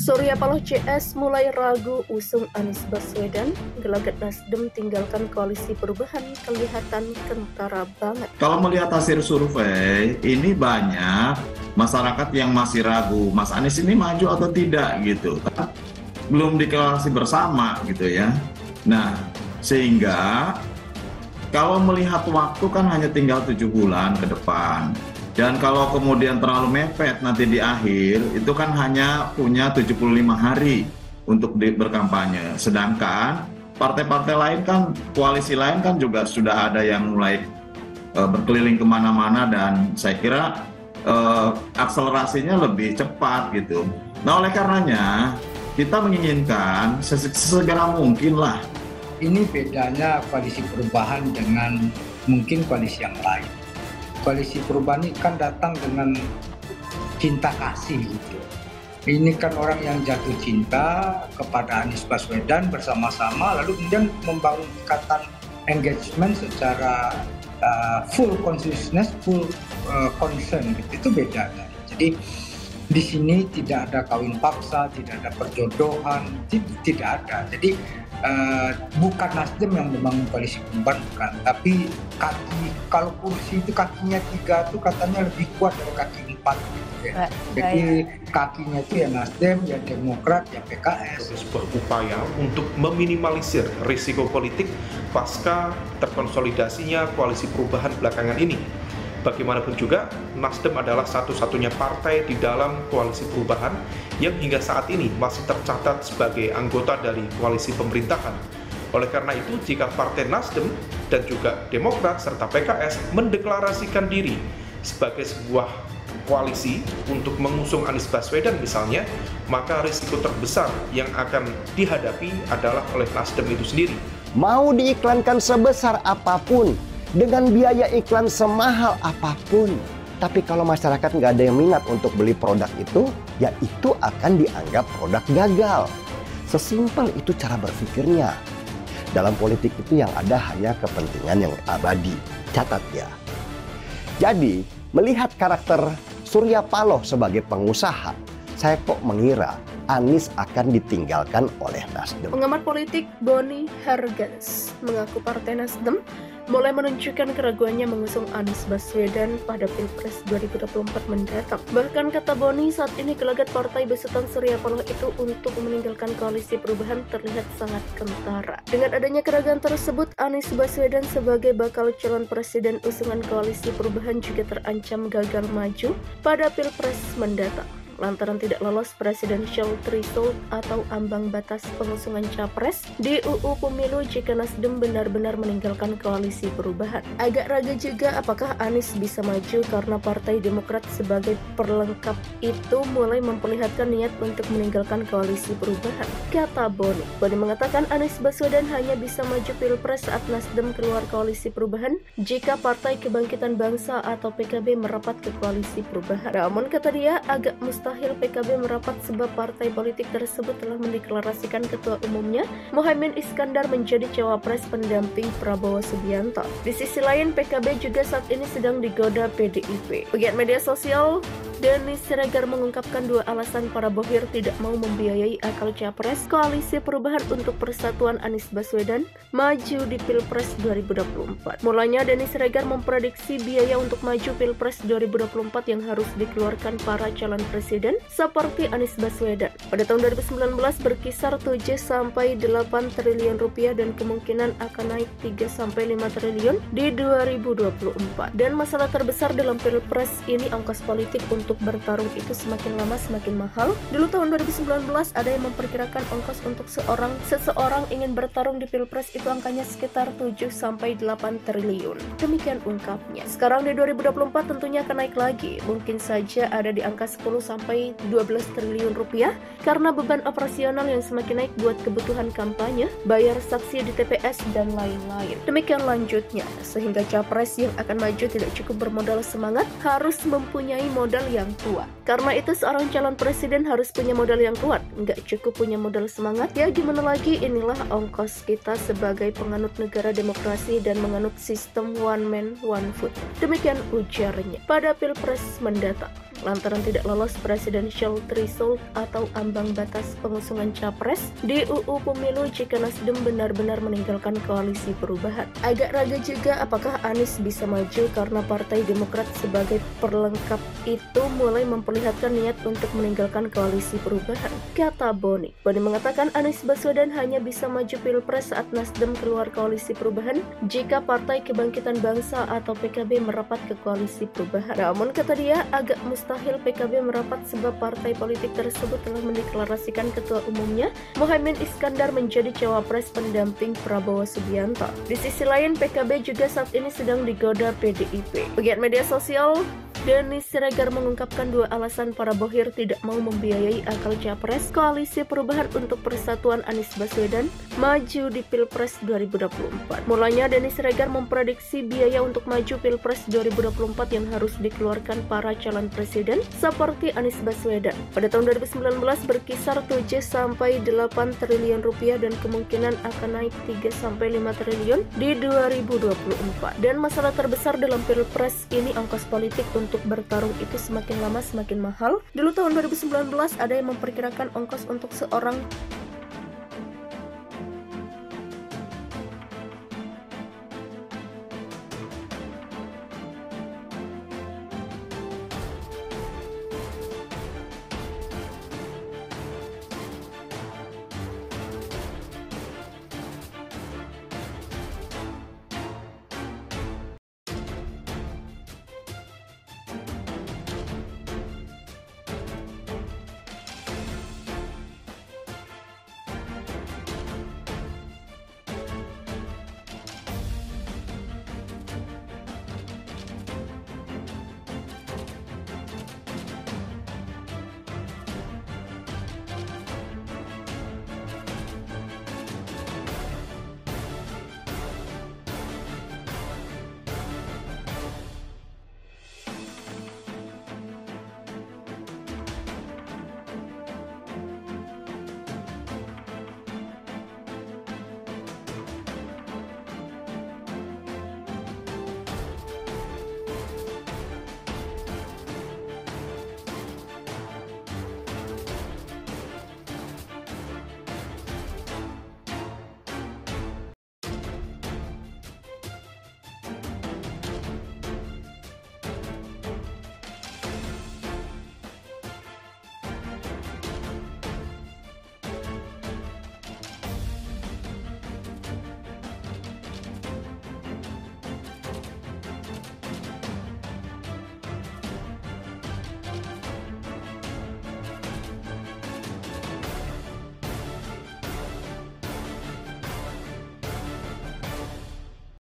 Surya Paloh CS mulai ragu usung Anies Baswedan, gelagat Nasdem tinggalkan koalisi perubahan kelihatan kentara banget. Kalau melihat hasil survei, ini banyak masyarakat yang masih ragu, Mas Anies ini maju atau tidak gitu. Belum deklarasi bersama gitu ya. Nah, sehingga kalau melihat waktu kan hanya tinggal 7 bulan ke depan. Dan kalau kemudian terlalu mepet nanti di akhir, itu kan hanya punya 75 hari untuk berkampanye. Sedangkan partai-partai lain kan, koalisi lain kan juga sudah ada yang mulai berkeliling kemana-mana dan saya kira akselerasinya lebih cepat gitu. Nah oleh karenanya kita menginginkan sesegera mungkin lah. Ini bedanya koalisi perubahan dengan mungkin koalisi yang lain. Koalisi perubahan ini kan datang dengan cinta kasih gitu. Ini kan orang yang jatuh cinta kepada Anies Baswedan bersama-sama, lalu kemudian membangun ikatan engagement secara full consciousness, full concern gitu. Itu bedanya. Jadi di sini tidak ada kawin paksa, tidak ada perjodohan, tidak ada. Jadi bukan Nasdem yang membangun koalisi perubahan, bukan. Tapi kalau kursi itu kakinya 3 itu katanya lebih kuat dari kaki 4 gitu ya. Jadi kakinya itu ya Nasdem, ya Demokrat, ya PKS. Sebuah upaya untuk meminimalisir risiko politik pasca terkonsolidasinya koalisi perubahan belakangan ini. Bagaimanapun juga, Nasdem adalah satu-satunya partai di dalam koalisi perubahan yang hingga saat ini masih tercatat sebagai anggota dari koalisi pemerintahan. Oleh karena itu, jika Partai Nasdem dan juga Demokrat serta PKS mendeklarasikan diri sebagai sebuah koalisi untuk mengusung Anies Baswedan misalnya, maka risiko terbesar yang akan dihadapi adalah oleh Nasdem itu sendiri. Mau diiklankan sebesar apapun, dengan biaya iklan semahal apapun, tapi kalau masyarakat nggak ada yang minat untuk beli produk itu, ya itu akan dianggap produk gagal. Sesimpel itu cara berpikirnya. Dalam politik itu yang ada hanya kepentingan yang abadi. Catat ya. Jadi, melihat karakter Surya Paloh sebagai pengusaha, saya kok mengira Anies akan ditinggalkan oleh Nasdem. Pengamat politik Boni Hargens mengaku Partai Nasdem mulai menunjukkan keraguannya mengusung Anies Baswedan pada Pilpres 2024 mendatang. Bahkan kata Boni, saat ini gelagat partai besutan Surya Paloh itu untuk meninggalkan koalisi perubahan terlihat sangat kentara. Dengan adanya keraguan tersebut, Anies Baswedan sebagai bakal calon presiden usungan koalisi perubahan juga terancam gagal maju pada Pilpres mendatang lantaran tidak lolos presidential threshold atau ambang batas pengusungan capres di UU Pemilu jika Nasdem benar-benar meninggalkan koalisi perubahan. Agak ragu juga apakah Anies bisa maju karena Partai Demokrat sebagai perlengkap itu mulai memperlihatkan niat untuk meninggalkan koalisi perubahan. Kata Boni mengatakan Anies Baswedan hanya bisa maju Pilpres saat Nasdem keluar koalisi perubahan jika Partai Kebangkitan Bangsa atau PKB merapat ke koalisi perubahan. Namun kata dia agak mustahil PKB merapat sebab partai politik tersebut telah mendeklarasikan ketua umumnya Muhaimin Iskandar menjadi cawapres pendamping Prabowo Subianto. Di sisi lain, PKB juga saat ini sedang digoda PDIP. Pegiat media sosial Dennis Siregar mengungkapkan 2 alasan para bohir tidak mau membiayai akal capres koalisi perubahan untuk persatuan Anies Baswedan maju di Pilpres 2024. Mulanya Dennis Siregar memprediksi biaya untuk maju Pilpres 2024 yang harus dikeluarkan para calon presiden seperti Anies Baswedan. Pada tahun 2019 berkisar 7-8 triliun rupiah dan kemungkinan akan naik 3-5 triliun di 2024. Dan masalah terbesar dalam Pilpres ini ongkos politik untuk bertarung itu semakin lama semakin mahal. Dulu tahun 2019 ada yang memperkirakan ongkos untuk seseorang ingin bertarung di Pilpres itu angkanya sekitar 7-8 triliun. Demikian ungkapnya. Sekarang di 2024 tentunya akan naik lagi. Mungkin saja ada di angka 10-12 triliun rupiah karena beban operasional yang semakin naik buat kebutuhan kampanye, bayar saksi di TPS dan lain-lain. Demikian lanjutnya, sehingga capres yang akan maju tidak cukup bermodal semangat, harus mempunyai modal yang kuat. Karena itu seorang calon presiden harus punya modal yang kuat, nggak cukup punya modal semangat. Ya gimana lagi, inilah ongkos kita sebagai penganut negara demokrasi dan menganut sistem one man one vote. Demikian ujarnya pada Pilpres mendatang. lantaran tidak lolos presidential threshold atau ambang batas pengusungan capres di UU Pemilu jika Nasdem benar-benar meninggalkan koalisi perubahan. Agak ragu juga apakah Anies bisa maju karena Partai Demokrat sebagai perlengkap itu mulai memperlihatkan niat untuk meninggalkan koalisi perubahan, kata Boni. Boni mengatakan Anies Baswedan hanya bisa maju Pilpres saat Nasdem keluar koalisi perubahan jika Partai Kebangkitan Bangsa atau PKB merapat ke koalisi perubahan. Namun kata dia agak mustahil PKB merapat sebab partai politik tersebut telah mendeklarasikan ketua umumnya Muhaimin Iskandar menjadi cawapres pendamping Prabowo Subianto. Di sisi lain PKB juga saat ini sedang digoda PDIP. Pegiat media sosial Denny Siregar mengungkapkan dua alasan para bohir tidak mau membiayai akal capres koalisi perubahan untuk persatuan Anies Baswedan maju di Pilpres 2024. Mulanya Denny Siregar memprediksi biaya untuk maju Pilpres 2024 yang harus dikeluarkan para calon presiden seperti Anies Baswedan. Pada tahun 2019 berkisar 7-8 triliun rupiah dan kemungkinan akan naik 3-5 triliun di 2024. Dan masalah terbesar dalam Pilpres ini ongkos politik untuk bertarung itu semakin lama semakin mahal. Dulu tahun 2019 ada yang memperkirakan ongkos untuk seorang